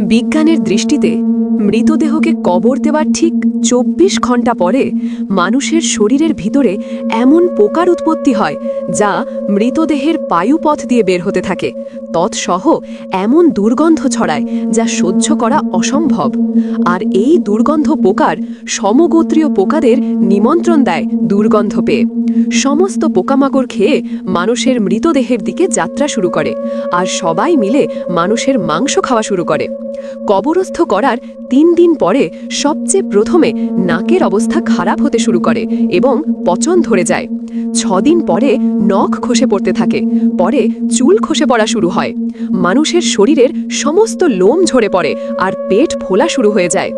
বিজ্ঞানের দৃষ্টিতে মৃতদেহকে কবর দেওয়ার ঠিক ২৪ ঘন্টা পরে মানুষের শরীরের ভিতরে এমন পোকার উৎপত্তি হয় যা মৃতদেহের পায়ুপথ দিয়ে বের হতে থাকে, তৎসহ এমন দুর্গন্ধ ছড়ায় যা সহ্য করা অসম্ভব। আর এই দুর্গন্ধ পোকার সমগোত্রীয় পোকাদের নিমন্ত্রণ দেয় দুর্গন্ধ পেয়ে। সমস্ত পোকামাকড় খেয়ে মানুষের মৃতদেহের দিকে যাত্রা শুরু করে, আর সবাই মিলে মানুষের মাংস খাওয়া শুরু করে। কবরস্থ করার ৩ দিন পরে সবচেয়ে প্রথমে নাকের অবস্থা খারাপ হতে শুরু করে এবং পচন ধরে যায়। ৬ দিন পরে নখ খসে পড়তে থাকে, পরে চুল খসে পড়া শুরু হয়। মানুষের শরীরের সমস্ত লোম ঝরে পড়ে আর পেট ফোলা শুরু হয়ে যায়।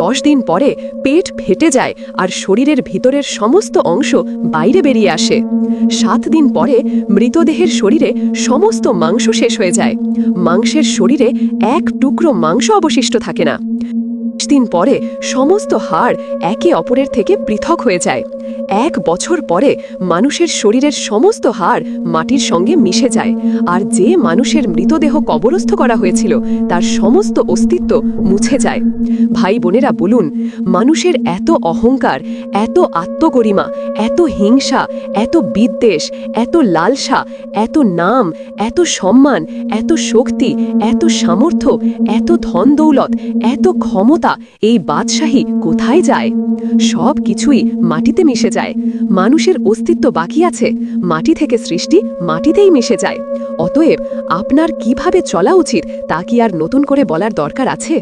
১০ দিন পরে পেট ফেটে যায় আর শরীরের ভিতরের সমস্ত অংশ বাইরে বেরিয়ে আসে। ৭ দিন পরে মৃতদেহের শরীরে সমস্ত মাংস শেষ হয়ে যায়। মাংসের শরীরে এক টুকরো মাংস অবশিষ্ট থাকে না। ২০ দিন পরে সমস্ত হাড় একে অপরের থেকে পৃথক হয়ে যায়। ১ বছর পরে মানুষের শরীরের সমস্ত হাড় মাটির সঙ্গে মিশে যায়, আর যে মানুষের মৃতদেহ কবরস্থ করা হয়েছিল তার সমস্ত অস্তিত্ব মুছে যায়। ভাই বোনেরা বলুন, মানুষের এত অহংকার, এত আত্মগরিমা, এত হিংসা, এত বিদ্বেষ, এত লালসা, এত নাম, এত সম্মান, এত শক্তি, এত সামর্থ্য, এত ধন দৌলত, এত ক্ষমতা, এই বাদশাহী কোথায় যায়? সব কিছুই মাটিতে মিশে যায়। মানুষের অস্তিত্ব বাকি আছে, মাটি থেকে সৃষ্টি মাটিতেই মিশে যায়। অতএব আপনার কিভাবে চলা উচিত তা কি আর নতুন করে বলার দরকার আছে?